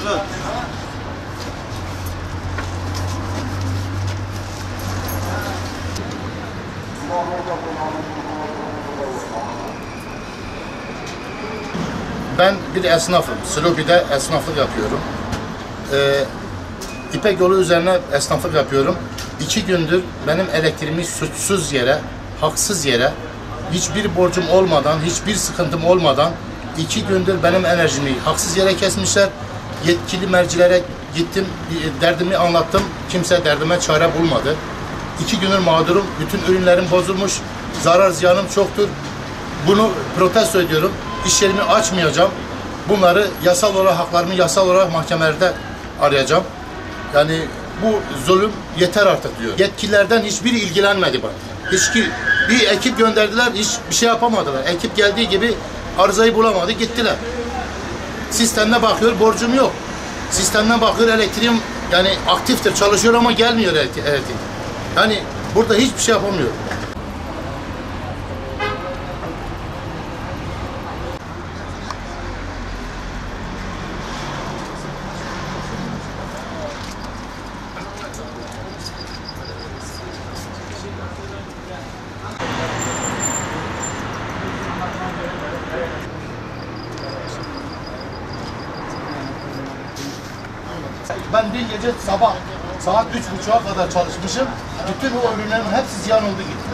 Evet. Ben bir esnafım. Slobi'de esnaflık yapıyorum. İpek yolu üzerine esnaflık yapıyorum. 2 gündür benim elektriğimi suçsuz yere, haksız yere, hiçbir borcum olmadan, hiçbir sıkıntım olmadan 2 gündür benim enerjimi haksız yere kesmişler. Yetkili mercilere gittim, derdimi anlattım. Kimse derdime çare bulmadı. 2 gündür mağdurum. Bütün ürünlerim bozulmuş. Zarar ziyanım çoktur. Bunu protesto ediyorum. İş yerimi açmayacağım. Bunları yasal olarak, haklarımı yasal olarak mahkemelerde arayacağım. Yani bu zulüm yeter artık diyor. Yetkililerden hiçbiri ilgilenmedi bana. Bir ekip gönderdiler, hiçbir şey yapamadılar. Ekip geldiği gibi arızayı bulamadı, gittiler. Sistemine bakıyor, borcum yok. Sistemine bakıyor, elektriğim yani aktiftir, çalışıyor ama gelmiyor elektrik. Yani burada hiçbir şey yapamıyor. Ben dün gece sabah saat 3.30'a kadar çalışmışım. Bütün o ürünlerin hepsi ziyan oldu gitti.